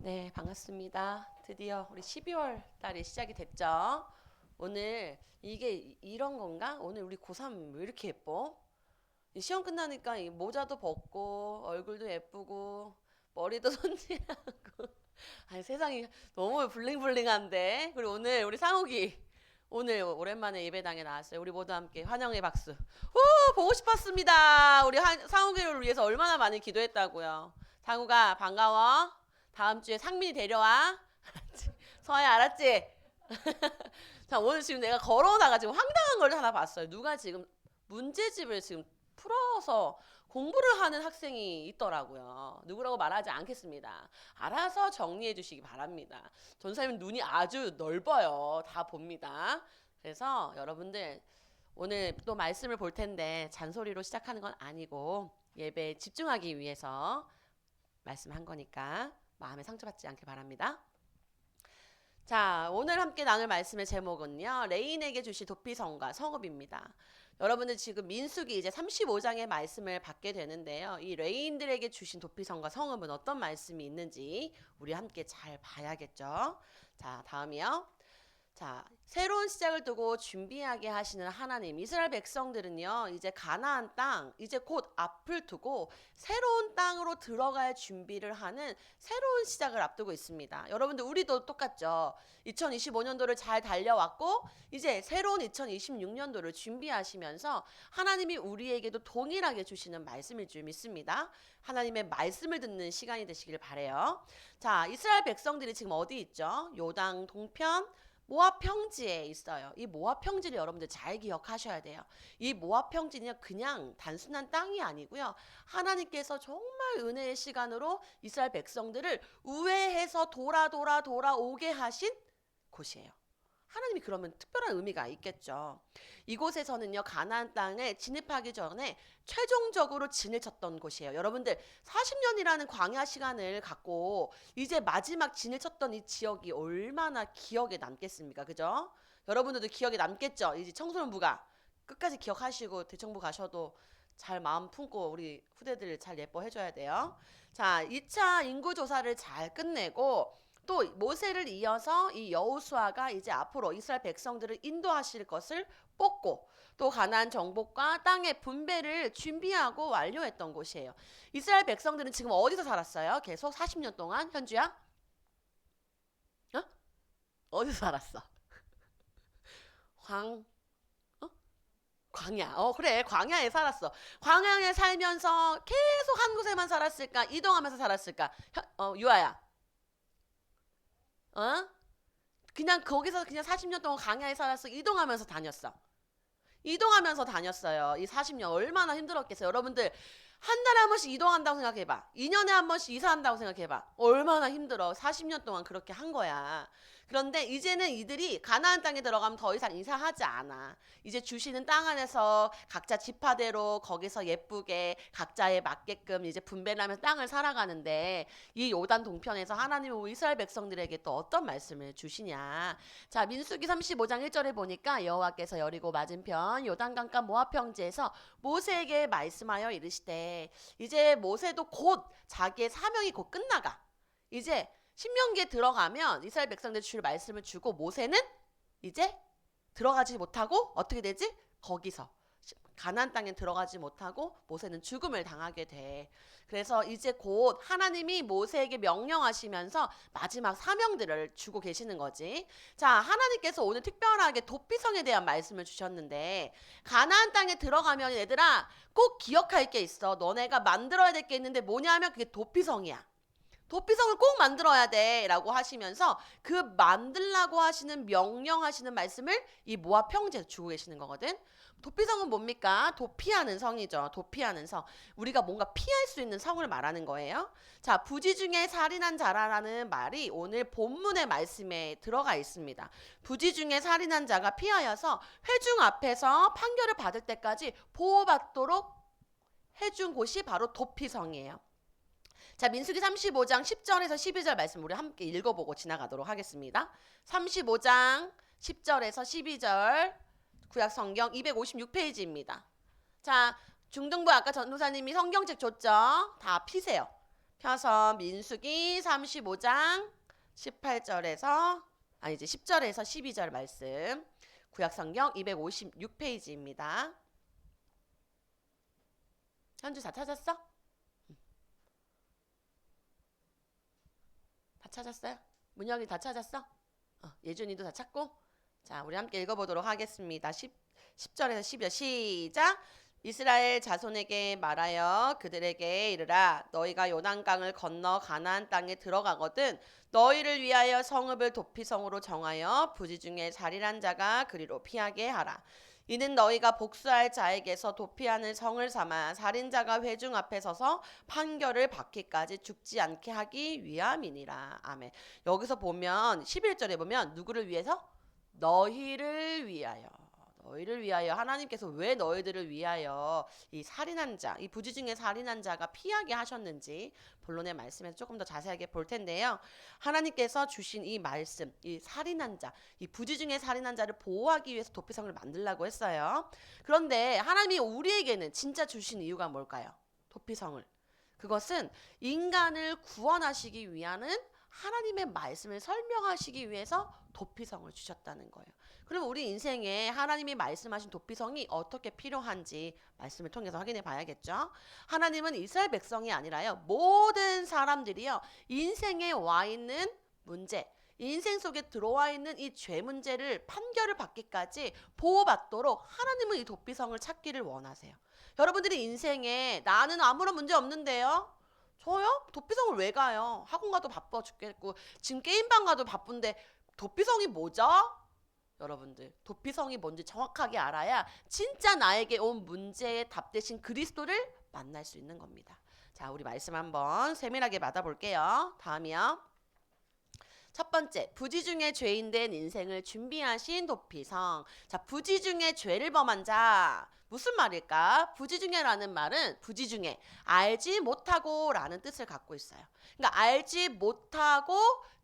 네, 반갑습니다. 드디어 우리 12월 달이 시작이 됐죠. 오늘 이게 이런 건가? 오늘 우리 고3 왜 이렇게 예뻐? 이 시험 끝나니까 이 모자도 벗고 얼굴도 예쁘고 머리도 손질하고 아니 세상이 너무 블링블링한데. 그리고 오늘 우리 상욱이 오늘 오랜만에 예배당에 나왔어요. 우리 모두 함께 환영의 박수. 후, 보고 싶었습니다. 우리 상욱이를 위해서 얼마나 많이 기도했다고요. 상욱아 반가워. 다음 주에 상민이 데려와. 알았지? 서해 알았지? 자, 오늘 지금 내가 걸어오다가 지금 황당한 걸 하나 봤어요. 누가 지금 문제집을 지금 풀어서 공부를 하는 학생이 있더라고요. 누구라고 말하지 않겠습니다. 알아서 정리해 주시기 바랍니다. 전사님 눈이 아주 넓어요. 다 봅니다. 그래서 여러분들 오늘 또 말씀을 볼 텐데 잔소리로 시작하는 건 아니고 예배에 집중하기 위해서 말씀한 거니까 마음에 상처받지 않길 바랍니다. 자, 오늘 함께 나눌 말씀의 제목은요. 레인에게 주신 도피성과 성읍입니다. 여러분들 지금 민수기 이제 35장의 말씀을 받게 되는데요. 이 레인들에게 주신 도피성과 성읍은 어떤 말씀이 있는지 우리 함께 잘 봐야겠죠. 자, 다음이요. 자, 새로운 시작을 두고 준비하게 하시는 하나님. 이스라엘 백성들은요, 이제 가나안 땅, 이제 곧 앞을 두고 새로운 땅으로 들어갈 준비를 하는 새로운 시작을 앞두고 있습니다. 여러분들, 우리도 똑같죠. 2025년도를 잘 달려왔고, 이제 새로운 2026년도를 준비하시면서 하나님이 우리에게도 동일하게 주시는 말씀일 줄 믿습니다. 하나님의 말씀을 듣는 시간이 되시길 바래요. 자, 이스라엘 백성들이 지금 어디 있죠? 요당 동편, 모압 평지에 있어요. 이 모압 평지를 여러분들 잘 기억하셔야 돼요. 이 모압 평지는 그냥 단순한 땅이 아니고요. 하나님께서 정말 은혜의 시간으로 이스라엘 백성들을 우회해서 돌아오게 하신 곳이에요. 하나님이 그러면 특별한 의미가 있겠죠. 이곳에서는요, 가나안 땅에 진입하기 전에 최종적으로 진을 쳤던 곳이에요. 여러분들 40년이라는 광야 시간을 갖고 이제 마지막 진을 쳤던 이 지역이 얼마나 기억에 남겠습니까? 그죠? 여러분들도 기억에 남겠죠? 이제 청소년부가 끝까지 기억하시고 대청부 가셔도 잘 마음 품고 우리 후대들 잘 예뻐해줘야 돼요. 자, 2차 인구조사를 잘 끝내고 또 모세를 이어서 이 여호수아가 이제 앞으로 이스라엘 백성들을 인도하실 것을 뽑고 또 가나안 정복과 땅의 분배를 준비하고 완료했던 곳이에요. 이스라엘 백성들은 지금 어디서 살았어요? 계속 40년 동안. 현주야? 어? 어디서 살았어? 광 광야. 그래. 광야에 살았어. 광야에 살면서 계속 한 곳에만 살았을까? 이동하면서 살았을까? 유아야. 어? 그냥 거기서 그냥 40년 동안 광야에 살았어. 이동하면서 다녔어. 이동하면서 다녔어요. 이 40년 얼마나 힘들었겠어요. 여러분들 한 달에 한 번씩 이동한다고 생각해봐. 2년에 한 번씩 이사한다고 생각해봐. 얼마나 힘들어. 40년 동안 그렇게 한 거야. 그런데 이제는 이들이 가나안 땅에 들어가면 더 이상 이사하지 않아. 이제 주시는 땅 안에서 각자 지파대로 거기서 예쁘게 각자에 맞게끔 이제 분배를 하면서 땅을 살아가는데 이 요단 동편에서 하나님은 이스라엘 백성들에게 또 어떤 말씀을 주시냐. 자, 민수기 35장 1절에 보니까 여호와께서 여리고 맞은편 요단강가 모압 평지에서 모세에게 말씀하여 이르시되 이제 모세도 곧 자기의 사명이 곧 끝나가. 이제 신명기에 들어가면 이스라엘 백성들 줄 말씀을 주고 모세는 이제 들어가지 못하고 어떻게 되지? 거기서 가나안 땅에 들어가지 못하고 모세는 죽음을 당하게 돼. 그래서 이제 곧 하나님이 모세에게 명령하시면서 마지막 사명들을 주고 계시는 거지. 자, 하나님께서 오늘 특별하게 도피성에 대한 말씀을 주셨는데 가나안 땅에 들어가면 얘들아 꼭 기억할 게 있어. 너네가 만들어야 될 게 있는데 뭐냐면 그게 도피성이야. 도피성을 꼭 만들어야 돼 라고 하시면서 그 만들라고 하시는 명령하시는 말씀을 이 모압 평지에서 주고 계시는 거거든. 도피성은 뭡니까? 도피하는 성이죠. 도피하는 성. 우리가 뭔가 피할 수 있는 성을 말하는 거예요. 자, 부지 중에 살인한 자라라는 말이 오늘 본문의 말씀에 들어가 있습니다. 부지 중에 살인한 자가 피하여서 회중 앞에서 판결을 받을 때까지 보호받도록 해준 곳이 바로 도피성이에요. 자, 민수기 35장 10절에서 12절 말씀 우리 함께 읽어보고 지나가도록 하겠습니다. 35장 10절에서 12절 구약 성경 256페이지입니다. 자, 중등부 아까 전도사님이 성경책 줬죠? 다 피세요. 펴서 민수기 35장 18절에서 이제 10절에서 12절 말씀. 구약성경 256페이지입니다. 현주 다 찾았어? 다 찾았어요? 문혁이 다 찾았어? 예준이도 다 찾고? 자, 우리 함께 읽어보도록 하겠습니다. 10절에서 12절 시작! 이스라엘 자손에게 말하여 그들에게 이르라. 너희가 요단강을 건너 가나안 땅에 들어가거든 너희를 위하여 성읍을 도피성으로 정하여 부지 중에 살인한 자가 그리로 피하게 하라. 이는 너희가 복수할 자에게서 도피하는 성을 삼아 살인자가 회중 앞에 서서 판결을 받기까지 죽지 않게 하기 위함이니라. 아멘. 여기서 보면 11절에 보면 누구를 위해서? 너희를 위하여. 너희를 위하여. 하나님께서 왜 너희들을 위하여 이 살인한 자, 이 부지 중에 살인한 자가 피하게 하셨는지 본론의 말씀에서 조금 더 자세하게 볼 텐데요. 하나님께서 주신 이 말씀, 이 살인한 자, 이 부지 중에 살인한 자를 보호하기 위해서 도피성을 만들라고 했어요. 그런데 하나님이 우리에게는 진짜 주신 이유가 뭘까요? 도피성을. 그것은 인간을 구원하시기 위하는 하나님의 말씀을 설명하시기 위해서 도피성을 주셨다는 거예요. 그럼 우리 인생에 하나님이 말씀하신 도피성이 어떻게 필요한지 말씀을 통해서 확인해 봐야겠죠. 하나님은 이스라엘 백성이 아니라요, 모든 사람들이요, 인생에 와 있는 문제, 인생 속에 들어와 있는 이 죄 문제를 판결을 받기까지 보호받도록 하나님은 이 도피성을 찾기를 원하세요. 여러분들이 인생에 나는 아무런 문제 없는데요? 저요? 도피성을 왜 가요? 학원 가도 바빠 죽겠고 지금 게임방 가도 바쁜데 도피성이 뭐죠? 여러분들, 도피성이 뭔지 정확하게 알아야 진짜 나에게 온 문제의 답 대신 그리스도를 만날 수 있는 겁니다. 자, 우리 말씀 한번 세밀하게 받아볼게요. 다음이요. 첫 번째, 부지 중에 죄인 된 인생을 준비하신 도피성. 자, 부지 중에 죄를 범한 자. 무슨 말일까? 부지 중에라는 말은 부지 중에 알지 못하고 라는 뜻을 갖고 있어요. 그러니까 알지 못하고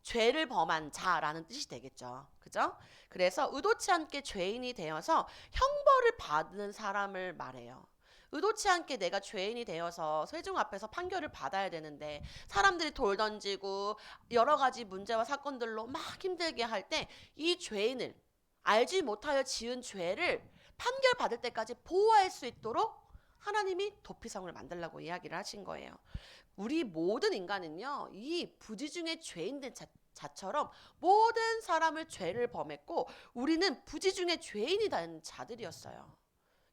죄를 범한 자라는 뜻이 되겠죠. 그죠? 그래서 의도치 않게 죄인이 되어서 형벌을 받는 사람을 말해요. 의도치 않게 내가 죄인이 되어서 세종 앞에서 판결을 받아야 되는데 사람들이 돌 던지고 여러 가지 문제와 사건들로 막 힘들게 할 때 이 죄인을 알지 못하여 지은 죄를 판결 받을 때까지 보호할 수 있도록 하나님이 도피성을 만들라고 이야기를 하신 거예요. 우리 모든 인간은요, 이 부지 중에 죄인된 자처럼 모든 사람을 죄를 범했고 우리는 부지 중에 죄인이 된 자들이었어요.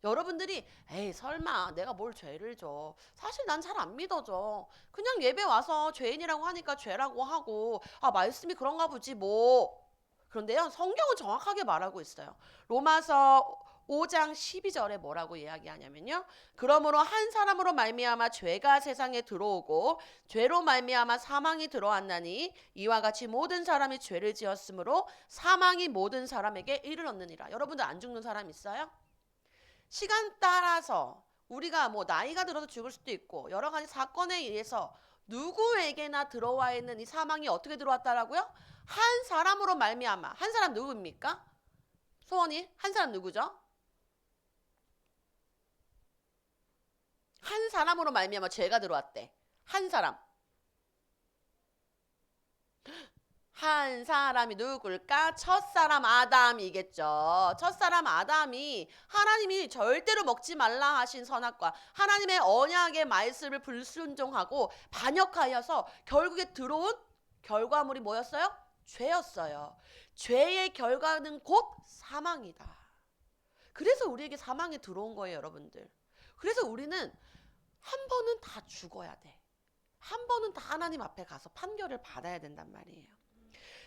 여러분들이 에이 설마 내가 뭘 죄를 져. 사실 난 잘 안 믿어져. 그냥 예배 와서 죄인이라고 하니까 죄라고 하고 말씀이 그런가 보지 뭐. 그런데요, 성경은 정확하게 말하고 있어요. 로마서 5장 12절에 뭐라고 이야기하냐면요. 그러므로 한 사람으로 말미암아 죄가 세상에 들어오고 죄로 말미암아 사망이 들어왔나니 이와 같이 모든 사람이 죄를 지었으므로 사망이 모든 사람에게 이르렀느니라. 여러분들 안 죽는 사람 있어요? 시간 따라서 우리가 뭐 나이가 들어서 죽을 수도 있고 여러 가지 사건에 의해서 누구에게나 들어와 있는 이 사망이 어떻게 들어왔다라고요? 한 사람으로 말미암아. 한 사람 누구입니까? 소원이 한 사람 누구죠? 한 사람으로 말미암아 죄가 들어왔대. 한 사람. 한 사람이 누굴까? 첫사람 아담이겠죠. 첫사람 아담이 하나님이 절대로 먹지 말라 하신 선악과 하나님의 언약의 말씀을 불순종하고 반역하여서 결국에 들어온 결과물이 뭐였어요? 죄였어요. 죄의 결과는 곧 사망이다. 그래서 우리에게 사망이 들어온 거예요, 여러분들. 그래서 우리는 한 번은 다 죽어야 돼. 한 번은 다 하나님 앞에 가서 판결을 받아야 된단 말이에요.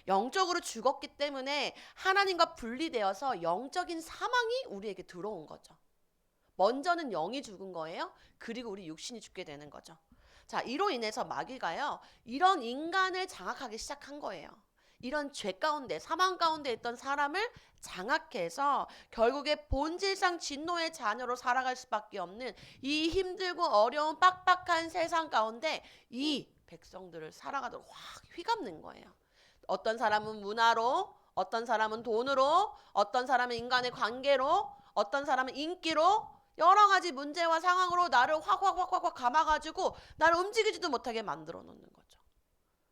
영적으로 죽었기 때문에 하나님과 분리되어서 영적인 사망이 우리에게 들어온 거죠. 먼저는 영이 죽은 거예요. 그리고 우리 육신이 죽게 되는 거죠. 자, 이로 인해서 마귀가요, 이런 인간을 장악하기 시작한 거예요. 이런 죄 가운데, 사망 가운데 있던 사람을 장악해서 결국에 본질상 진노의 자녀로 살아갈 수밖에 없는 이 힘들고 어려운 빡빡한 세상 가운데 이 백성들을 살아가도록 확 휘감는 거예요. 어떤 사람은 문화로, 어떤 사람은 돈으로, 어떤 사람은 인간의 관계로, 어떤 사람은 인기로 여러 가지 문제와 상황으로 나를 확 감아가지고 나를 움직이지도 못하게 만들어 놓는 거죠.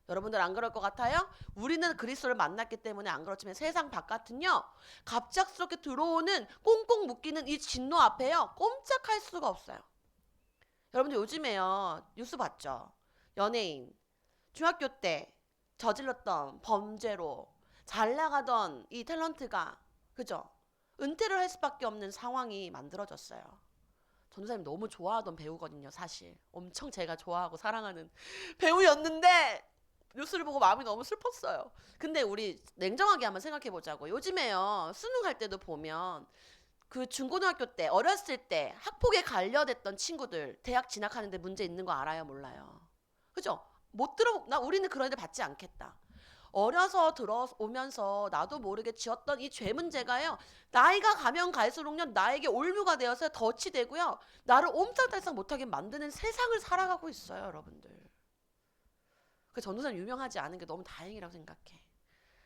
여러분들 안 그럴 것 같아요? 우리는 그리스도를 만났기 때문에 안 그렇지만 세상 바깥은요, 갑작스럽게 들어오는 꽁꽁 묶이는 이 진노 앞에요, 꼼짝할 수가 없어요. 여러분들 요즘에요, 뉴스 봤죠? 연예인 중학교 때 저질렀던 범죄로 잘 나가던 이 탤런트가, 그죠? 은퇴를 할 수밖에 없는 상황이 만들어졌어요. 전도사님 너무 좋아하던 배우거든요, 사실. 엄청 제가 좋아하고 사랑하는 배우였는데 뉴스를 보고 마음이 너무 슬펐어요. 근데 우리 냉정하게 한번 생각해 보자고. 요즘에요, 수능할 때도 보면 그 중고등학교 때 어렸을 때 학폭에 관여됐던 친구들 대학 진학하는데 문제 있는 거 알아요, 몰라요? 그죠? 못 들어, 나 우리는 그런 애들 받지 않겠다. 어려서 들어오면서 나도 모르게 지었던 이 죄 문제가요, 나이가 가면 갈수록요, 나에게 올무가 되어서 덫이 되고요, 나를 옴짝달싹 못하게 만드는 세상을 살아가고 있어요, 여러분들. 그 전도사는 유명하지 않은 게 너무 다행이라고 생각해.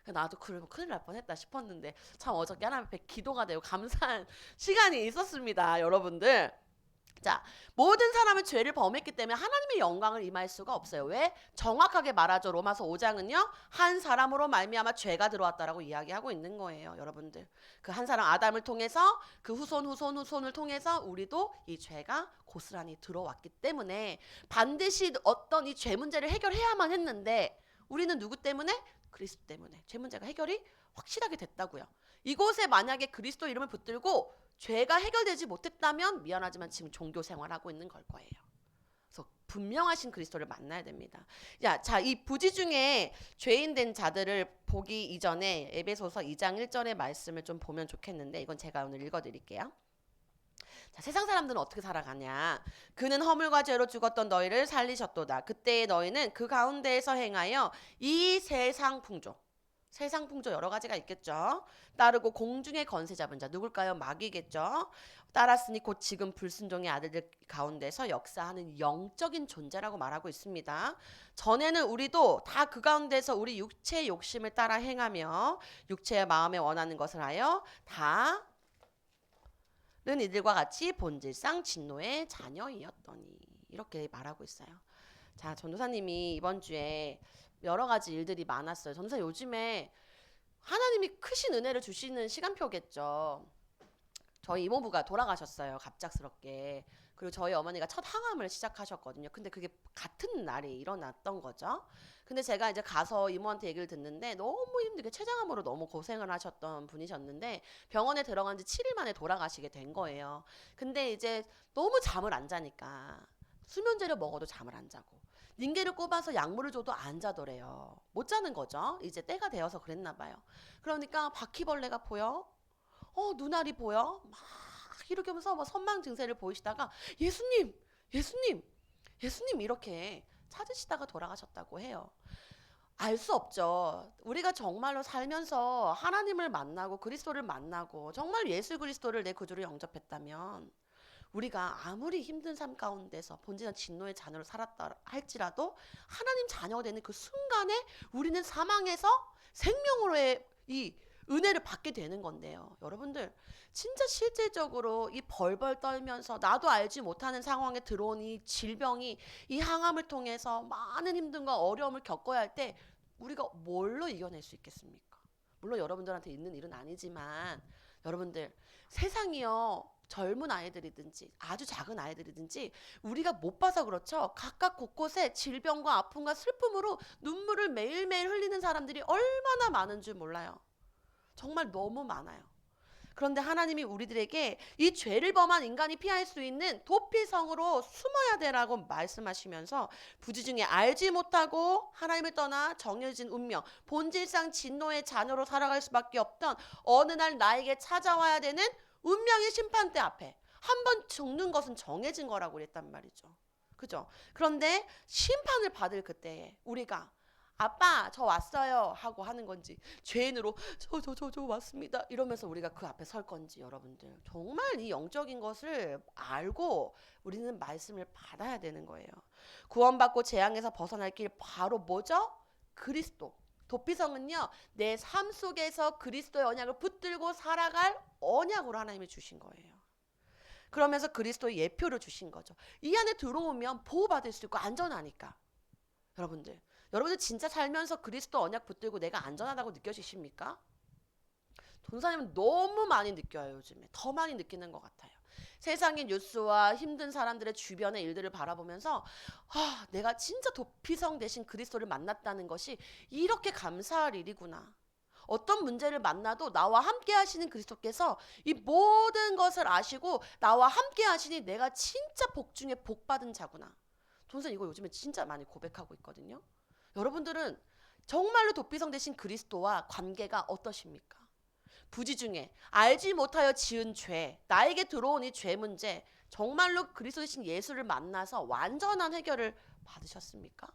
나도 그러면 큰일 날 뻔했다 싶었는데 참 어저께 하나님 앞에 기도가 되고 감사한 시간이 있었습니다, 여러분들. 자, 모든 사람은 죄를 범했기 때문에 하나님의 영광을 임할 수가 없어요. 왜? 정확하게 말하죠. 로마서 5장은요. 한 사람으로 말미암아 죄가 들어왔다라고 이야기하고 있는 거예요, 여러분들. 그 한 사람 아담을 통해서 그 후손을 통해서 우리도 이 죄가 고스란히 들어왔기 때문에 반드시 어떤 이 죄 문제를 해결해야만 했는데 우리는 누구 때문에? 그리스도 때문에 죄 문제가 해결이 확실하게 됐다고요. 이곳에 만약에 그리스도 이름을 붙들고 죄가 해결되지 못했다면 미안하지만 지금 종교 생활하고 있는 걸 거예요. 그래서 분명하신 그리스도를 만나야 됩니다. 자, 이 부지 중에 죄인 된 자들을 보기 이전에 에베소서 2장 1절의 말씀을 좀 보면 좋겠는데 이건 제가 오늘 읽어드릴게요. 자, 세상 사람들은 어떻게 살아가냐? 그는 허물과 죄로 죽었던 너희를 살리셨도다. 그때의 너희는 그 가운데에서 행하여 이 세상 풍조 여러 가지가 있겠죠. 따르고 공중의 건세 잡은 자 누굴까요? 마귀겠죠. 따랐으니 곧 지금 불순종의 아들들 가운데서 역사하는 영적인 존재라고 말하고 있습니다. 전에는 우리도 다 그 가운데서 우리 육체의 욕심을 따라 행하며 육체의 마음에 원하는 것을 하여 다는 이들과 같이 본질상 진노의 자녀이었더니 이렇게 말하고 있어요. 자, 전도사님이 이번 주에 여러 가지 일들이 많았어요. 전도사 요즘에 하나님이 크신 은혜를 주시는 시간표겠죠. 저희 이모부가 돌아가셨어요, 갑작스럽게. 그리고 저희 어머니가 첫 항암을 시작하셨거든요. 근데 그게 같은 날에 일어났던 거죠. 근데 제가 이제 가서 이모한테 얘기를 듣는데 너무 힘들게 췌장암으로 너무 고생을 하셨던 분이셨는데 병원에 들어간 지 7일 만에 돌아가시게 된 거예요. 근데 이제 너무 잠을 안 자니까 수면제를 먹어도 잠을 안 자고 닌게를 꼽아서 약물을 줘도 안 자더래요. 못 자는 거죠. 이제 때가 되어서 그랬나 봐요. 그러니까 바퀴벌레가 보여? 눈알이 보여? 막 이렇게 하면서 막 선망 증세를 보이시다가 예수님, 예수님, 예수님 이렇게 찾으시다가 돌아가셨다고 해요. 알 수 없죠. 우리가 정말로 살면서 하나님을 만나고 그리스도를 만나고 정말 예수 그리스도를 내 구주로 영접했다면 우리가 아무리 힘든 삶 가운데서 본질은 진노의 자녀로 살았다 할지라도 하나님 자녀가 되는 그 순간에 우리는 사망에서 생명으로의 이 은혜를 받게 되는 건데요. 여러분들 진짜 실질적으로 이 벌벌 떨면서 나도 알지 못하는 상황에 들어온 이 질병이 이 항암을 통해서 많은 힘듦과 어려움을 겪어야 할 때 우리가 뭘로 이겨낼 수 있겠습니까? 물론 여러분들한테 있는 일은 아니지만 여러분들 세상이요, 젊은 아이들이든지 아주 작은 아이들이든지 우리가 못 봐서 그렇죠. 각각 곳곳에 질병과 아픔과 슬픔으로 눈물을 매일매일 흘리는 사람들이 얼마나 많은 줄 몰라요. 정말 너무 많아요. 그런데 하나님이 우리들에게 이 죄를 범한 인간이 피할 수 있는 도피성으로 숨어야 되라고 말씀하시면서 부지 중에 알지 못하고 하나님을 떠나 정해진 운명, 본질상 진노의 자녀로 살아갈 수밖에 없던 어느 날 나에게 찾아와야 되는 운명의 심판대 앞에 한 번 죽는 것은 정해진 거라고 그랬단 말이죠. 그죠? 그런데 심판을 받을 그때에 우리가 아빠 저 왔어요 하고 하는 건지 죄인으로 저 왔습니다 이러면서 우리가 그 앞에 설 건지 여러분들 정말 이 영적인 것을 알고 우리는 말씀을 받아야 되는 거예요. 구원받고 재앙에서 벗어날 길 바로 뭐죠? 그리스도. 도피성은요 내 삶 속에서 그리스도의 언약을 붙들고 살아갈 언약으로 하나님이 주신 거예요. 그러면서 그리스도의 예표를 주신 거죠. 이 안에 들어오면 보호받을 수 있고 안전하니까. 여러분들 진짜 살면서 그리스도 언약 붙들고 내가 안전하다고 느껴지십니까? 전사님은 너무 많이 느껴요. 요즘에 더 많이 느끼는 것 같아요. 세상의 뉴스와 힘든 사람들의 주변의 일들을 바라보면서 내가 진짜 도피성 대신 그리스도를 만났다는 것이 이렇게 감사할 일이구나. 어떤 문제를 만나도 나와 함께 하시는 그리스도께서 이 모든 것을 아시고 나와 함께 하시니 내가 진짜 복 중에 복 받은 자구나. 전사 이거 요즘에 진짜 많이 고백하고 있거든요. 여러분들은 정말로 도피성 대신 그리스도와 관계가 어떠십니까? 부지 중에 알지 못하여 지은 죄, 나에게 들어온 이 죄 문제, 정말로 그리스도 대신 예수를 만나서 완전한 해결을 받으셨습니까?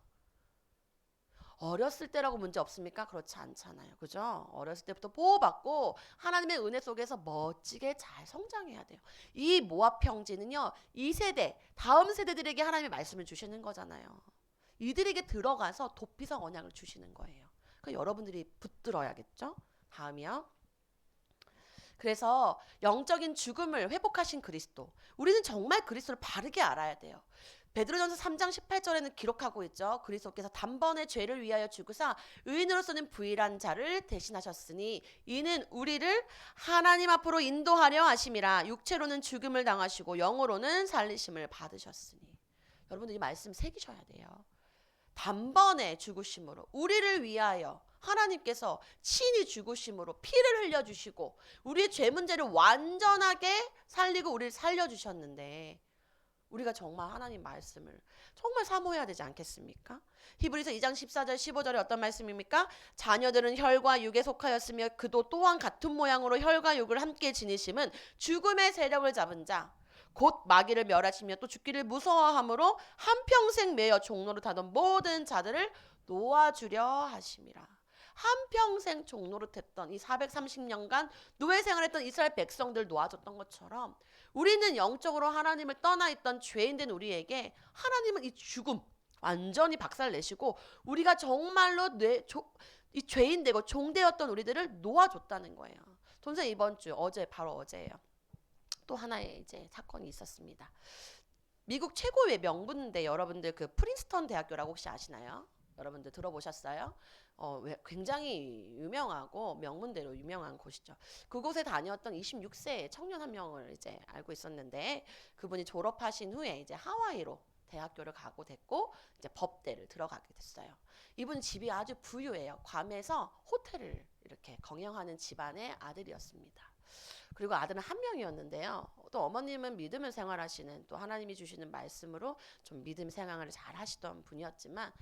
어렸을 때라고 문제 없습니까? 그렇지 않잖아요. 그죠? 어렸을 때부터 보호받고 하나님의 은혜 속에서 멋지게 잘 성장해야 돼요. 이 모압 평지는요, 이 세대, 다음 세대들에게 하나님의 말씀을 주시는 거잖아요. 이들에게 들어가서 도피성 언약을 주시는 거예요. 그러니까 여러분들이 붙들어야겠죠? 다음이요. 그래서 영적인 죽음을 회복하신 그리스도. 우리는 정말 그리스도를 바르게 알아야 돼요. 베드로전서 3장 18절에는 기록하고 있죠. 그리스도께서 단번에 죄를 위하여 죽으사 의인으로서는 부일한 자를 대신하셨으니 이는 우리를 하나님 앞으로 인도하려 하심이라. 육체로는 죽음을 당하시고 영으로는 살리심을 받으셨으니. 여러분들 이 말씀 새기셔야 돼요. 단번에 죽으심으로 우리를 위하여 하나님께서 친히 죽으심으로 피를 흘려주시고 우리의 죄 문제를 완전하게 살리고 우리를 살려주셨는데 우리가 정말 하나님 말씀을 정말 사모해야 되지 않겠습니까? 히브리서 2장 14절 15절에 어떤 말씀입니까? 자녀들은 혈과 육에 속하였으며 그도 또한 같은 모양으로 혈과 육을 함께 지니심은 죽음의 세력을 잡은 자 곧 마귀를 멸하시며 또 죽기를 무서워함으로 한평생 매여 종로를 타던 모든 자들을 놓아주려 하심이라. 한평생 종노릇했던 이 430년간 노예 생활했던 이스라엘 백성들 놓아줬던 것처럼 우리는 영적으로 하나님을 떠나 있던 죄인된 우리에게 하나님은 이 죽음 완전히 박살내시고 우리가 정말로 이 죄인되고 종되었던 우리들을 놓아줬다는 거예요. 선생님 이번 주 바로 어제예요. 또 하나의 이제 사건이 있었습니다. 미국 최고의 명문대 여러분들 그 프린스턴 대학교라고 혹시 아시나요? 여러분들 들어보셨어요? 굉장히 유명하고 명문대로 유명한 곳이죠. 그곳에 다녔던 26세 청년 한 명을 이제 알고 있었는데 그분이 졸업하신 후에 이제 하와이로 대학교를 가고 됐고 이제 법대를 들어가게 됐어요. 이분 집이 아주 부유해요. 괌에서 호텔을 이렇게 경영하는 집안의 아들이었습니다. 그리고 아들은 한 명이었는데요. 또 어머님은 믿음을 생활하시는 또 하나님이 주시는 말씀으로 좀 믿음 생활을 잘 하시던 분이었지만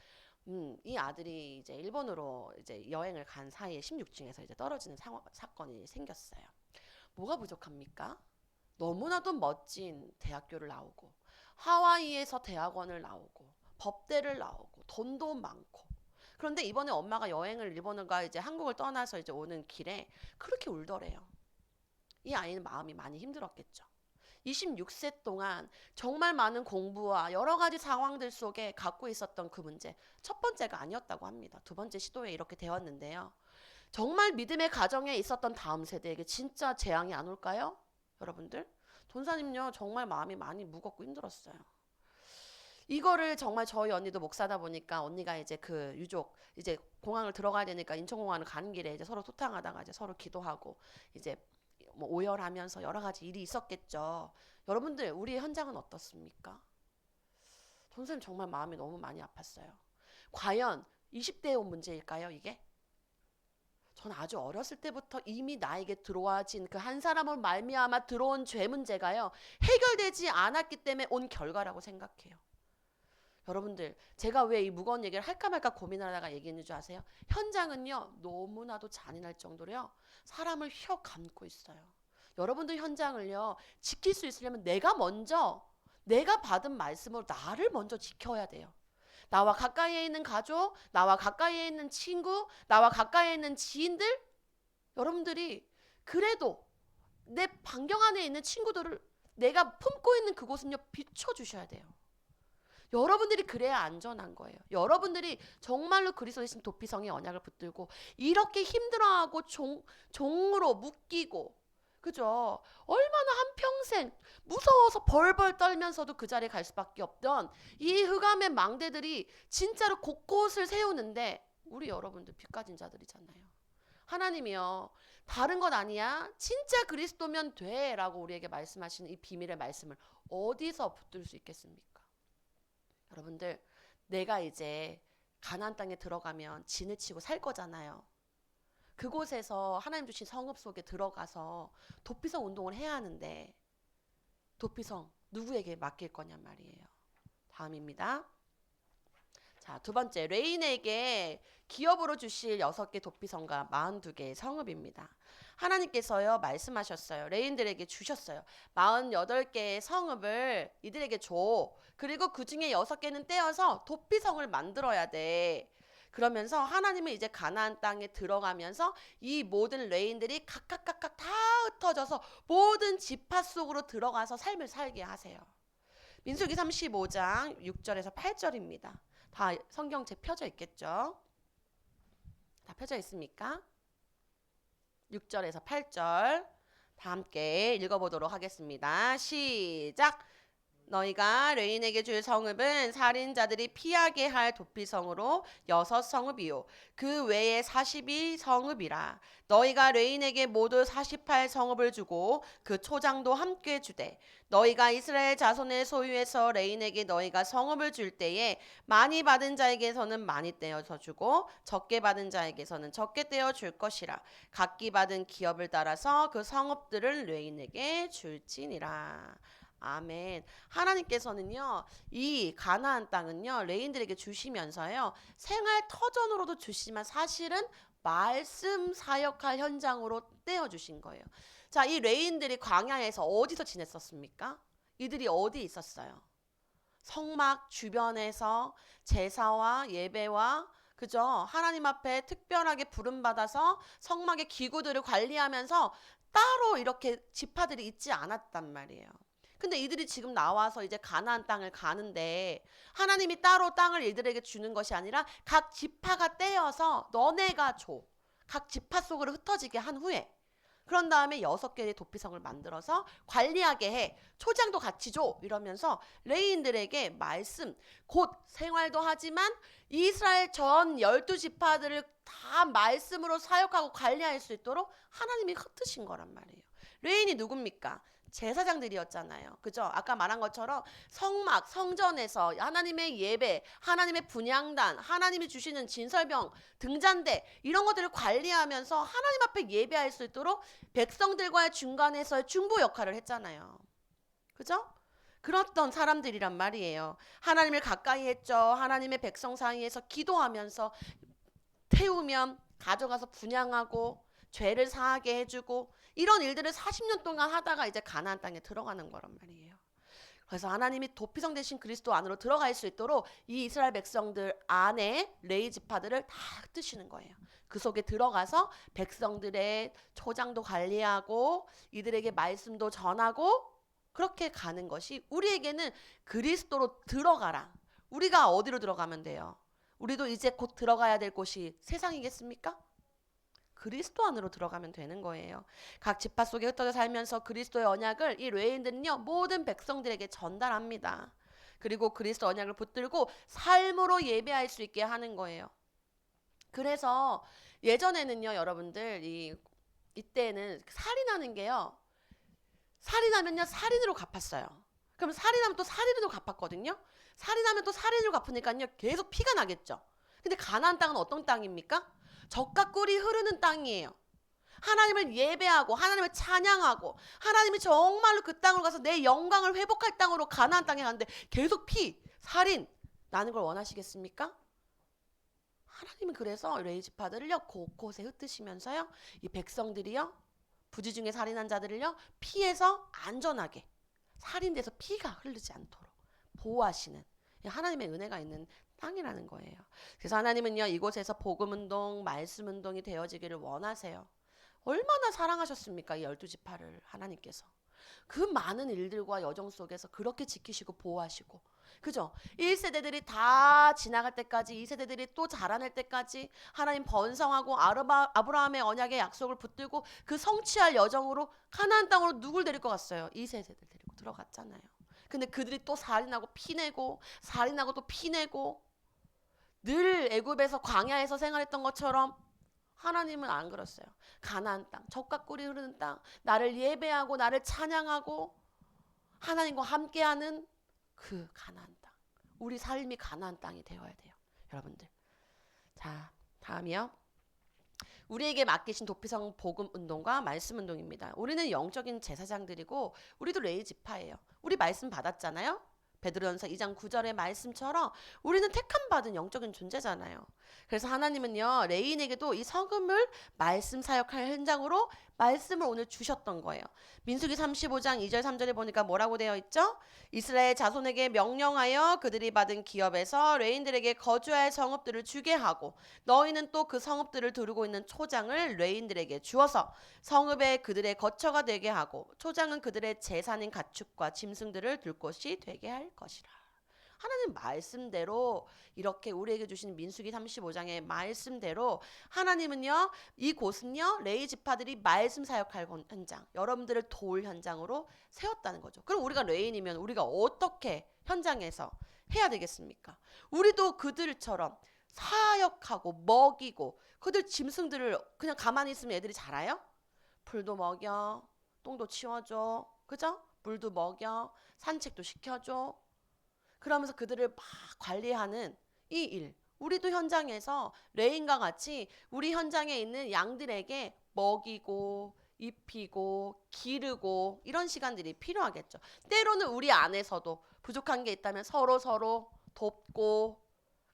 이 아들이 이제 일본으로 이제 여행을 간 사이에 16층에서 이제 떨어지는 사건이 생겼어요. 뭐가 부족합니까? 너무나도 멋진 대학교를 나오고 하와이에서 대학원을 나오고 법대를 나오고 돈도 많고 그런데 이번에 엄마가 여행을 일본과 이제 한국을 떠나서 이제 오는 길에 그렇게 울더래요. 이 아이는 마음이 많이 힘들었겠죠. 26세 동안 정말 많은 공부와 여러 가지 상황들 속에 갖고 있었던 그 문제 첫 번째가 아니었다고 합니다. 두 번째 시도에 이렇게 되었는데요. 정말 믿음의 가정에 있었던 다음 세대에게 진짜 재앙이 안 올까요? 여러분들? 돈사님요 정말 마음이 많이 무겁고 힘들었어요. 이거를 정말 저희 언니도 목사다 보니까 언니가 이제 그 유족 이제 공항을 들어가야 되니까 인천공항을 가는 길에 이제 서로 소탕하다가 이제 서로 기도하고 이제 뭐 오열하면서 여러 가지 일이 있었겠죠. 여러분들 우리의 현장은 어떻습니까? 선생님 정말 마음이 너무 많이 아팠어요. 과연 20대에 온 문제일까요 이게? 전 아주 어렸을 때부터 이미 나에게 들어와진 그 한 사람을 말미암아 들어온 죄 문제가요. 해결되지 않았기 때문에 온 결과라고 생각해요. 여러분들 제가 왜 이 무거운 얘기를 할까 말까 고민하다가 얘기했는 줄 아세요? 현장은요 너무나도 잔인할 정도로요 사람을 혀 감고 있어요. 여러분들 현장을요 지킬 수 있으려면 내가 받은 말씀으로 나를 먼저 지켜야 돼요. 나와 가까이에 있는 가족, 나와 가까이에 있는 친구, 나와 가까이에 있는 지인들 여러분들이 그래도 내 반경 안에 있는 친구들을 내가 품고 있는 그곳은요 비춰주셔야 돼요. 여러분들이 그래야 안전한 거예요. 여러분들이 정말로 그리스도 대신 도피성의 언약을 붙들고 이렇게 힘들어하고 종으로 묶이고 그죠? 얼마나 한평생 무서워서 벌벌 떨면서도 그 자리에 갈 수밖에 없던 이 흑암의 망대들이 진짜로 곳곳을 세우는데 우리 여러분들 빚 가진 자들이잖아요. 하나님이요, 다른 것 아니야, 진짜 그리스도면 돼 라고 우리에게 말씀하시는 이 비밀의 말씀을 어디서 붙들 수 있겠습니까? 여러분들, 내가 이제 가나안 땅에 들어가면 진을 치고 살 거잖아요. 그곳에서 하나님 주신 성읍 속에 들어가서 도피성 운동을 해야 하는데 도피성 누구에게 맡길 거냔 말이에요. 다음입니다. 자, 두 번째, 레인에게 기업으로 주실 6개 도피성과 42개의 성읍입니다. 하나님께서요 말씀하셨어요. 레인들에게 주셨어요. 48개의 성읍을 이들에게 줘. 그리고 그 중에 6개는 떼어서 도피성을 만들어야 돼. 그러면서 하나님은 이제 가나안 땅에 들어가면서 이 모든 레인들이 각각 다 흩어져서 모든 지파 속으로 들어가서 삶을 살게 하세요. 민수기 35장 6절에서 8절입니다. 다 성경책 펴져 있겠죠? 다 펴져 있습니까? 6절에서 8절 다 함께 읽어보도록 하겠습니다. 시작! 너희가 레인에게 줄 성읍은 살인자들이 피하게 할 도피성으로 6성읍이요 그 외에 42성읍이라. 너희가 레인에게 모두 48성읍을 주고 그 초장도 함께 주되 너희가 이스라엘 자손의 소유에서 레인에게 너희가 성읍을 줄 때에 많이 받은 자에게서는 많이 떼어서 주고 적게 받은 자에게서는 적게 떼어 줄 것이라. 각기 받은 기업을 따라서 그 성읍들을 레인에게 줄지니라. 아멘. 하나님께서는요, 이 가나안 땅은요, 레인들에게 주시면서요, 생활 터전으로도 주시지만 사실은 말씀 사역할 현장으로 떼어주신 거예요. 자, 이 레인들이 광야에서 어디서 지냈었습니까? 이들이 어디 있었어요? 성막 주변에서 제사와 예배와 그죠? 하나님 앞에 특별하게 부름받아서 성막의 기구들을 관리하면서 따로 이렇게 지파들이 있지 않았단 말이에요. 근데 이들이 지금 나와서 이제 가나안 땅을 가는데 하나님이 따로 땅을 이들에게 주는 것이 아니라 각 지파가 떼어서 너네가 줘. 각 지파 속으로 흩어지게 한 후에 그런 다음에 6개의 도피성을 만들어서 관리하게 해. 초장도 같이 줘. 이러면서 레위인들에게 말씀, 곧 생활도 하지만 이스라엘 전 12지파들을 다 말씀으로 사역하고 관리할 수 있도록 하나님이 흩으신 거란 말이에요. 레위인이 누굽니까? 제사장들이었잖아요. 그죠? 아까 말한 것처럼 성막, 성전에서 하나님의 예배, 하나님의 분향단, 하나님이 주시는 진설병, 등잔대 이런 것들을 관리하면서 하나님 앞에 예배할 수 있도록 백성들과의 중간에서의 중보 역할을 했잖아요. 그죠? 그렇던 사람들이란 말이에요. 하나님을 가까이 했죠. 하나님의 백성 사이에서 기도하면서 태우면 가져가서 분향하고 죄를 사하게 해주고 이런 일들을 40년 동안 하다가 이제 가나안 땅에 들어가는 거란 말이에요. 그래서 하나님이 도피성 대신 그리스도 안으로 들어갈 수 있도록 이 이스라엘 백성들 안에 레위 지파들을 다 흩으시는 거예요. 그 속에 들어가서 백성들의 초장도 관리하고 이들에게 말씀도 전하고 그렇게 가는 것이 우리에게는 그리스도로 들어가라. 우리가 어디로 들어가면 돼요? 우리도 이제 곧 들어가야 될 곳이 세상이겠습니까? 그리스도 안으로 들어가면 되는 거예요. 각 지파 속에 흩어져 살면서 그리스도의 언약을 이 레위인들은요 모든 백성들에게 전달합니다. 그리고 그리스도 언약을 붙들고 삶으로 예배할 수 있게 하는 거예요. 그래서 예전에는요 여러분들 이때는 살인하는 게요 살인하면요 살인으로 갚았어요. 그럼 살인하면 또 살인으로 갚았거든요. 살인하면 또 살인으로 갚으니까요 계속 피가 나겠죠. 근데 가나안 땅은 어떤 땅입니까? 젖과 꿀이 흐르는 땅이에요. 하나님을 예배하고 하나님을 찬양하고 하나님이 정말로 그 땅으로 가서 내 영광을 회복할 땅으로 가나안 땅에 가는데 계속 살인 나는 걸 원하시겠습니까? 하나님은 그래서 레위 지파들을요 곳곳에 흩으시면서요 이 백성들이요 부지 중에 살인한 자들을요 피해서 안전하게 살인돼서 피가 흐르지 않도록 보호하시는 하나님의 은혜가 있는 땅이라는 거예요. 그래서 하나님은요 이곳에서 복음운동, 말씀운동이 되어지기를 원하세요. 얼마나 사랑하셨습니까? 이 12지파를 하나님께서. 그 많은 일들과 여정 속에서 그렇게 지키시고 보호하시고 그죠? 1세대들이 다 지나갈 때까지 2세대들이 또 자라날 때까지 하나님 번성하고 아브라함의 언약의 약속을 붙들고 그 성취할 여정으로 가나안 땅으로 누굴 데리고 갔어요? 2세대들 데리고 들어갔잖아요. 근데 그들이 또 살인하고 피내고 살인하고 또 피내고 늘 애굽에서 광야에서 생활했던 것처럼 하나님은 안 그랬어요. 가나안 땅, 젖과 꿀이 흐르는 땅, 나를 예배하고 나를 찬양하고 하나님과 함께하는 그 가나안 땅. 우리 삶이 가나안 땅이 되어야 돼요. 여러분들. 자, 다음이요. 우리에게 맡기신 도피성 복음 운동과 말씀 운동입니다. 우리는 영적인 제사장들이고 우리도 레위 지파예요. 우리 말씀 받았잖아요. 베드로전서 2장 9절의 말씀처럼 우리는 택함 받은 영적인 존재잖아요. 그래서 하나님은요, 레위인에게도 이 성금을 말씀 사역할 현장으로 말씀을 오늘 주셨던 거예요. 민수기 35장 2절 3절에 보니까 뭐라고 되어 있죠? 이스라엘 자손에게 명령하여 그들이 받은 기업에서 레인들에게 거주할 성읍들을 주게 하고 너희는 또 그 성읍들을 두르고 있는 초장을 레인들에게 주어서 성읍에 그들의 거처가 되게 하고 초장은 그들의 재산인 가축과 짐승들을 둘 곳이 되게 할 것이라. 하나님 말씀대로 이렇게 우리에게 주신 민수기 35장의 말씀대로 하나님은요, 이곳은요 레위 지파들이 말씀 사역할 현장, 여러분들을 도울 현장으로 세웠다는 거죠. 그럼 우리가 레위인이면 우리가 어떻게 현장에서 해야 되겠습니까? 우리도 그들처럼 사역하고 먹이고 그들 짐승들을 그냥 가만히 있으면 애들이 자라요? 풀도 먹여, 똥도 치워줘, 그죠? 물도 먹여, 산책도 시켜줘. 그러면서 그들을 막 관리하는 이 일. 우리도 현장에서 레인과 같이 우리 현장에 있는 양들에게 먹이고 입히고 기르고 이런 시간들이 필요하겠죠. 때로는 우리 안에서도 부족한 게 있다면 서로 돕고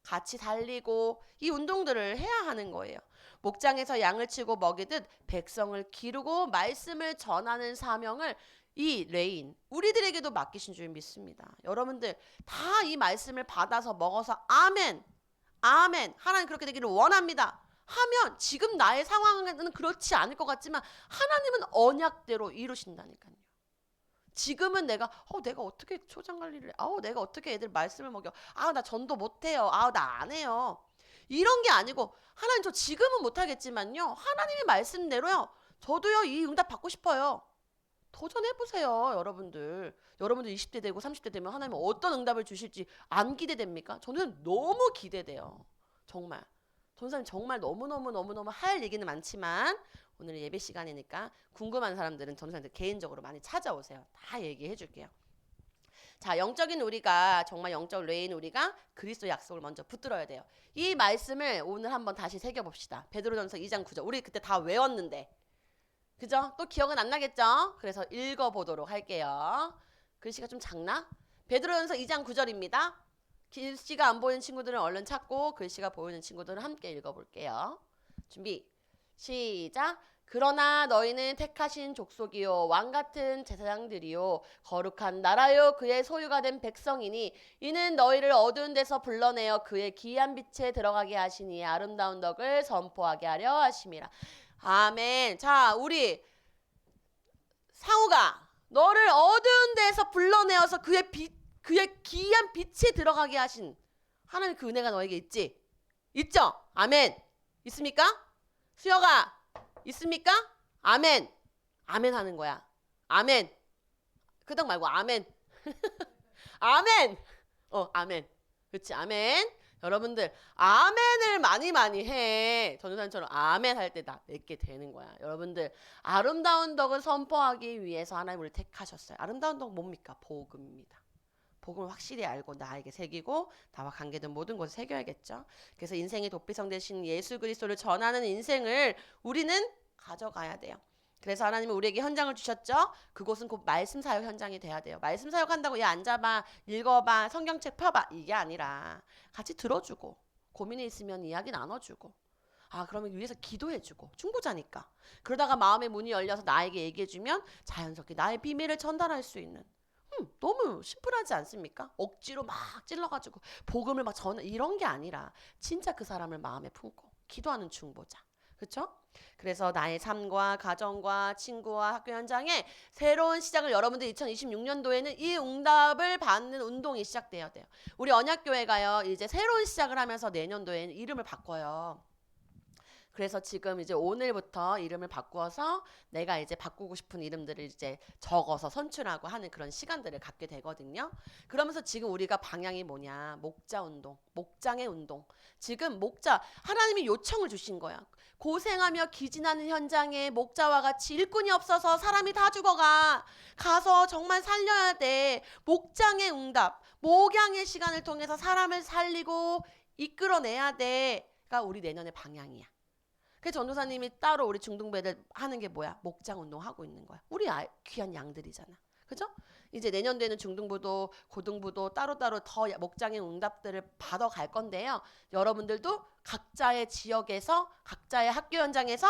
같이 달리고 이 운동들을 해야 하는 거예요. 목장에서 양을 치고 먹이듯 백성을 기르고 말씀을 전하는 사명을 이 레인 우리들에게도 맡기신 줄 믿습니다. 여러분들 다 이 말씀을 받아서 먹어서 아멘 아멘 하나님 그렇게 되기를 원합니다 하면 지금 나의 상황은 그렇지 않을 것 같지만 하나님은 언약대로 이루신다니까요. 지금은 내가 어떻게 초장 관리를 내가 어떻게 애들 말씀을 먹여 나 전도 못해요 나 안 해요 이런 게 아니고 하나님 저 지금은 못하겠지만요 하나님의 말씀대로요 저도요 이 응답 받고 싶어요. 도전해보세요. 여러분들 20대 되고 30대 되면 하나님 어떤 응답을 주실지 안 기대됩니까? 저는 너무 기대돼요. 정말 전사님 정말 너무너무 할 얘기는 많지만 오늘 예배 시간이니까 궁금한 사람들은 전사님들 개인적으로 많이 찾아오세요. 다 얘기해 줄게요. 자, 영적인 우리가 정말 영적 레인 우리가 그리스도 약속을 먼저 붙들어야 돼요. 이 말씀을 오늘 한번 다시 새겨봅시다. 베드로전서 2장 9절 우리 그때 다 외웠는데 그죠? 또 기억은 안 나겠죠? 그래서 읽어보도록 할게요. 글씨가 좀 작나? 베드로전서 2장 9절입니다. 글씨가 안 보이는 친구들은 얼른 찾고 글씨가 보이는 친구들은 함께 읽어볼게요. 준비 시작. 그러나 너희는 택하신 족속이요 왕같은 제사장들이요 거룩한 나라요 그의 소유가 된 백성이니 이는 너희를 어두운 데서 불러내어 그의 기이한 빛에 들어가게 하시니 아름다운 덕을 선포하게 하려 하심이라. 아멘. 자, 우리 상우가 너를 어두운 데서 불러내어서 그의 기이한 빛에 들어가게 하신 하나님 그 은혜가 너에게 있지? 있죠? 아멘. 있습니까? 수여가 있습니까? 아멘. 아멘 하는 거야. 아멘. 끄덕 말고 아멘. 아멘. 아멘. 그렇지. 아멘. 여러분들 아멘을 많이 해. 전도사님처럼 아멘 할 때 다 맺게 되는 거야. 여러분들 아름다운 덕을 선포하기 위해서 하나님 우리를 택하셨어요. 아름다운 덕 뭡니까? 복음입니다. 복음을 확실히 알고 나에게 새기고 나와 관계된 모든 곳에 새겨야겠죠. 그래서 인생의 도피성 되신 예수 그리스도를 전하는 인생을 우리는 가져가야 돼요. 그래서 하나님은 우리에게 현장을 주셨죠. 그곳은 곧 말씀 사역 현장이 돼야 돼요. 말씀 사역한다고 야 앉아봐 읽어봐 성경책 펴봐 이게 아니라 같이 들어주고 고민이 있으면 이야기 나눠주고 그러면 위에서 기도해주고 중보자니까 그러다가 마음의 문이 열려서 나에게 얘기해주면 자연스럽게 나의 비밀을 전달할 수 있는 너무 심플하지 않습니까? 억지로 막 찔러가지고 복음을 막 전해 이런 게 아니라 진짜 그 사람을 마음에 품고 기도하는 중보자 그렇죠? 그래서 나의 삶과 가정과 친구와 학교 현장에 새로운 시작을 여러분들 2026년도에는 이 응답을 받는 운동이 시작돼야 돼요. 우리 언약교회가요. 이제 새로운 시작을 하면서 내년도에는 이름을 바꿔요. 그래서 지금 이제 오늘부터 이름을 바꾸어서 내가 이제 바꾸고 싶은 이름들을 이제 적어서 선출하고 하는 그런 시간들을 갖게 되거든요. 그러면서 지금 우리가 방향이 뭐냐? 목자 운동, 목장의 운동. 지금 목자, 하나님이 요청을 주신 거야. 고생하며 기진하는 현장에 목자와 같이 일꾼이 없어서 사람이 다 죽어가. 가서 정말 살려야 돼. 목장의 응답, 목양의 시간을 통해서 사람을 살리고 이끌어내야 돼.가 우리 내년의 방향이야. 그 전도사님이 따로 우리 중등배들 하는 게 뭐야? 목장 운동하고 있는 거야. 우리 귀한 양들이잖아. 그죠? 이제 내년도에는 중등부도 고등부도 따로따로 더 목장의 응답들을 받아갈 건데요. 여러분들도 각자의 지역에서 각자의 학교 현장에서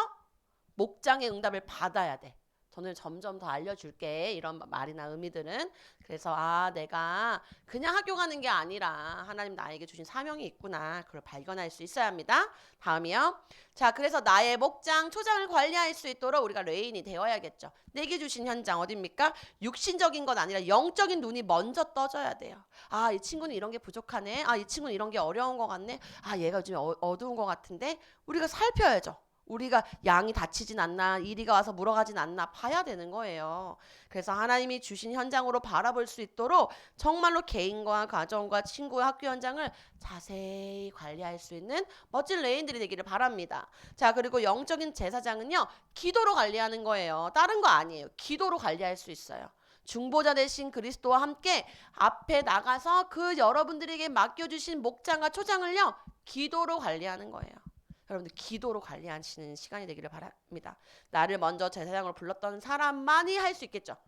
목장의 응답을 받아야 돼. 저는 점점 더 알려줄게. 이런 말이나 의미들은. 그래서 내가 그냥 학교 가는 게 아니라 하나님 나에게 주신 사명이 있구나. 그걸 발견할 수 있어야 합니다. 다음이요. 자, 그래서 나의 목장, 초장을 관리할 수 있도록 우리가 레인이 되어야겠죠. 내게 주신 현장 어딥니까? 육신적인 건 아니라 영적인 눈이 먼저 떠져야 돼요. 이 친구는 이런 게 부족하네. 이 친구는 이런 게 어려운 것 같네. 얘가 요즘 어두운 것 같은데. 우리가 살펴야죠. 우리가 양이 다치진 않나, 이리가 와서 물어가진 않나 봐야 되는 거예요. 그래서 하나님이 주신 현장으로 바라볼 수 있도록 정말로 개인과 가정과 친구의 학교 현장을 자세히 관리할 수 있는 멋진 레인들이 되기를 바랍니다. 자, 그리고 영적인 제사장은요, 기도로 관리하는 거예요. 다른 거 아니에요. 기도로 관리할 수 있어요. 중보자 되신 그리스도와 함께 앞에 나가서 그 여러분들에게 맡겨주신 목장과 초장을요, 기도로 관리하는 거예요. 여러분들 기도로 관리하시는 시간이 되기를 바랍니다. 나를 먼저 제사장으로 불렀던 사람만이 할 수 있겠죠.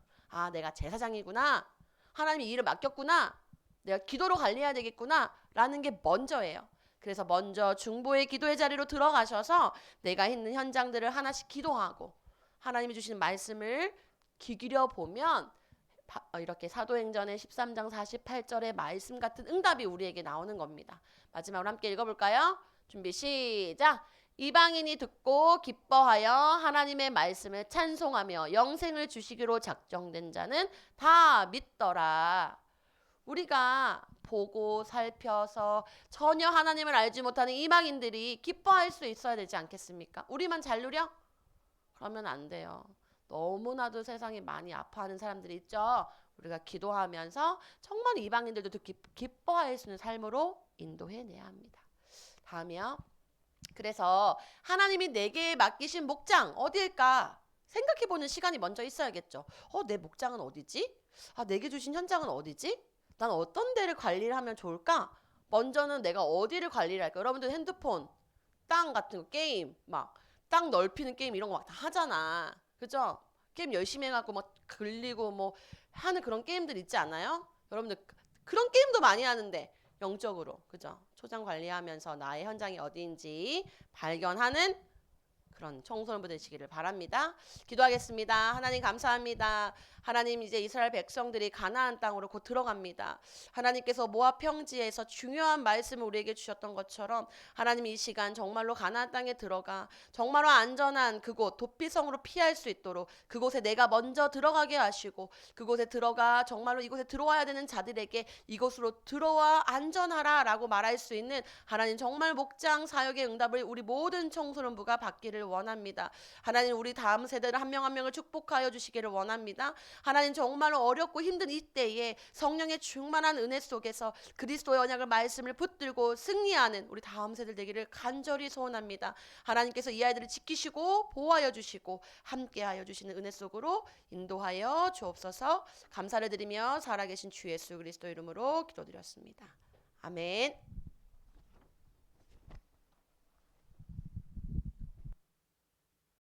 내가 제사장이구나. 하나님이 일을 맡겼구나. 내가 기도로 관리해야 되겠구나. 라는 게 먼저예요. 그래서 먼저 중보의 기도의 자리로 들어가셔서 내가 있는 현장들을 하나씩 기도하고 하나님이 주시는 말씀을 귀 기울여 보면 이렇게 사도행전의 13장 48절의 말씀 같은 응답이 우리에게 나오는 겁니다. 마지막으로 함께 읽어볼까요? 준비 시작. 이방인이 듣고 기뻐하여 하나님의 말씀을 찬송하며 영생을 주시기로 작정된 자는 다 믿더라. 우리가 보고 살펴서 전혀 하나님을 알지 못하는 이방인들이 기뻐할 수 있어야 되지 않겠습니까? 우리만 잘 누려? 그러면 안 돼요. 너무나도 세상에 많이 아파하는 사람들이 있죠. 우리가 기도하면서 정말 이방인들도 기뻐할 수 있는 삶으로 인도해내야 합니다. 다음이요. 그래서 하나님이 내게 맡기신 목장 어디일까 생각해보는 시간이 먼저 있어야겠죠. 내 목장은 어디지? 내게 주신 현장은 어디지? 난 어떤 데를 관리를 하면 좋을까? 먼저는 내가 어디를 관리를 할까? 여러분들 핸드폰, 땅 같은 거, 게임, 막 땅 넓히는 게임 이런 거 막 다 하잖아. 그죠? 게임 열심히 해갖고 막 긁리고 뭐 하는 그런 게임들 있지 않아요? 여러분들 그런 게임도 많이 하는데 영적으로, 그죠? 초장 관리하면서 나의 현장이 어디인지 발견하는 그런 청소년부 되시기를 바랍니다. 기도하겠습니다. 하나님 감사합니다. 하나님 이제 이스라엘 백성들이 가나안 땅으로 곧 들어갑니다. 하나님께서 모압 평지에서 중요한 말씀을 우리에게 주셨던 것처럼 하나님 이 시간 정말로 가나안 땅에 들어가 정말로 안전한 그곳 도피성으로 피할 수 있도록 그곳에 내가 먼저 들어가게 하시고 그곳에 들어가 정말로 이곳에 들어와야 되는 자들에게 이곳으로 들어와 안전하라 라고 말할 수 있는 하나님 정말 목장 사역의 응답을 우리 모든 청소년부가 받기를 원합니다. 하나님 우리 다음 세대를 한 명 한 명을 축복하여 주시기를 원합니다. 하나님 정말로 어렵고 힘든 이때에 성령의 충만한 은혜 속에서 그리스도의 언약을 말씀을 붙들고 승리하는 우리 다음 세대 되기를 간절히 소원합니다. 하나님께서 이 아이들을 지키시고 보호하여 주시고 함께하여 주시는 은혜 속으로 인도하여 주옵소서. 감사를 드리며 살아계신 주 예수 그리스도 이름으로 기도드렸습니다. 아멘.